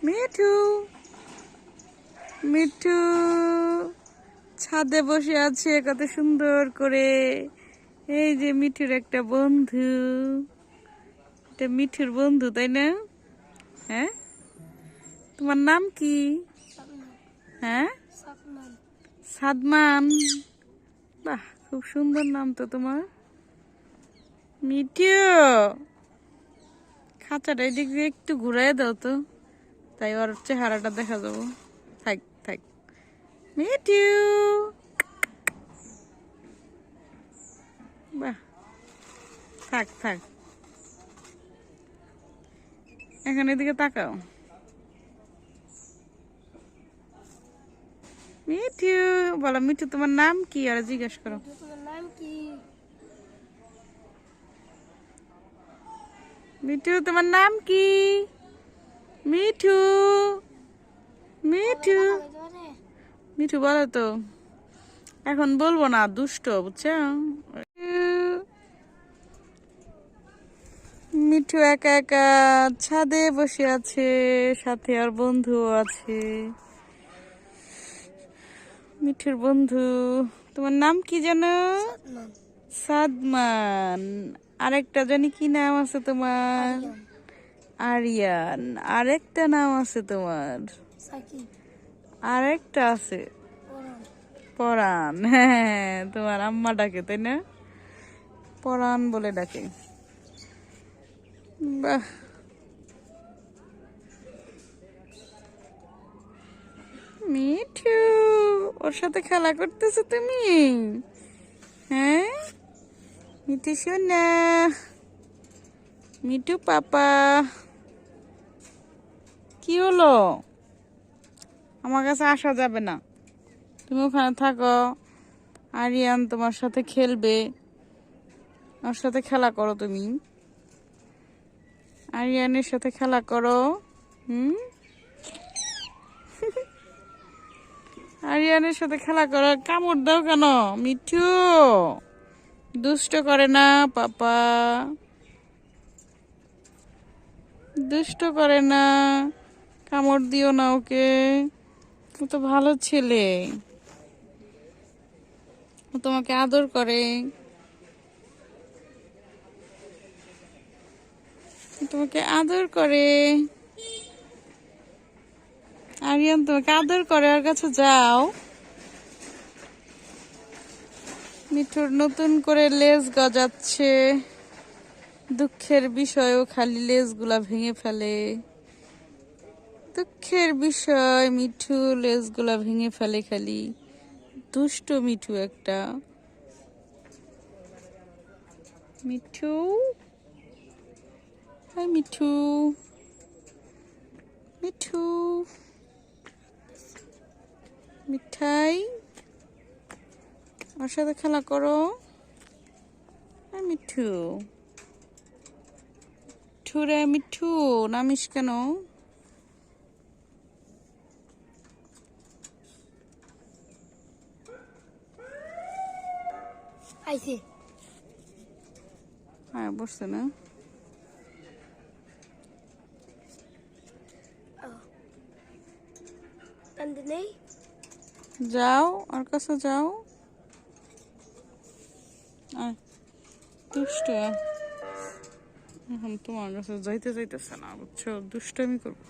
মিঠু মিঠু ছাদে বসে আছে কত সুন্দর করে। এই যে মিঠুর একটা বন্ধু, এটা মিঠুর বন্ধু তাই না? হ্যাঁ, তোমার নাম কি? হ্যাঁ, সাদমান। বাহ, খুব সুন্দর নাম তো তোমার। মিঠু, খাঁচাটা এদিক দিয়ে একটু ঘুরাই দাও তো, তাই ওর চেহারাটা দেখা যাবো। থাক থাক মিঠু। বাহ, থাক থাক, এখন এদিকে তাকাও। মিঠু বলো, মিঠু তোমার নাম কি? আর জিজ্ঞেস করো মিঠু তোমার নাম কি? মিঠু মিঠু মিঠু বলো তো। এখন বলবো না, দুষ্ট, বুঝছো? মিঠু একা একা ছাদে বসে আছে, সাথে আর বন্ধুও আছে। মিঠুর বন্ধু, তোমার নাম কি জানো? সাদমান। আরেকটা জানি কি নাম আছে তোমার? আরিয়ান। আরেকটা নাম আছে তোমার? আরেকটা আছে পরাণ। হ্যাঁ, তোমার আম্মা ডাকে তাই না? পরাণ বলে ডাকে। বাহ, মিঠু ওর সাথে খেলা করতেছো তুমি? হ্যাঁ, মিঠু সোনা, মিঠু পাপা। কি হলো? আমার কাছে আসা যাবে না, তুমি ওখানে থাকো। আরিয়ান তোমার সাথে খেলবে, ওর সাথে খেলা করো তুমি। আরিয়ানের সাথে খেলা করো। হুম, আরিয়ানের সাথে খেলা করো। কামড় দাও কেন মিঠু? দুষ্ট করে না পাপা, দুষ্ট করে না, কামড় দিও না ওকে। ও তো ভালো ছেলে, ও তোমাকে আদর করে, তোমাকে আদর করে। আরিয়ান তোমাকে আদর করে, ওর কাছে যাও। মিঠুর নতুন করে লেজ গজাচ্ছে, দুঃখের বিষয় ও খালি লেজগুলা ভেঙে ফেলে। দুঃখের বিষয়, মিঠু লেজগুলা ভেঙে ফেলে খালি। দুষ্ট মিঠু একটা। মিঠু, হাই মিঠু, মিঠু মিঠাই, ওর সাথে খেলা করো। হাই মিঠু, ঠুরে মিঠু নামিস কেন? হ্যাঁ, বসছে না? যাও, ওর কাছে যাও। দুষ্ট এখন তোমার কাছে যাইতে চাইতেছে না, বুঝছো? দুষ্টামি করবো।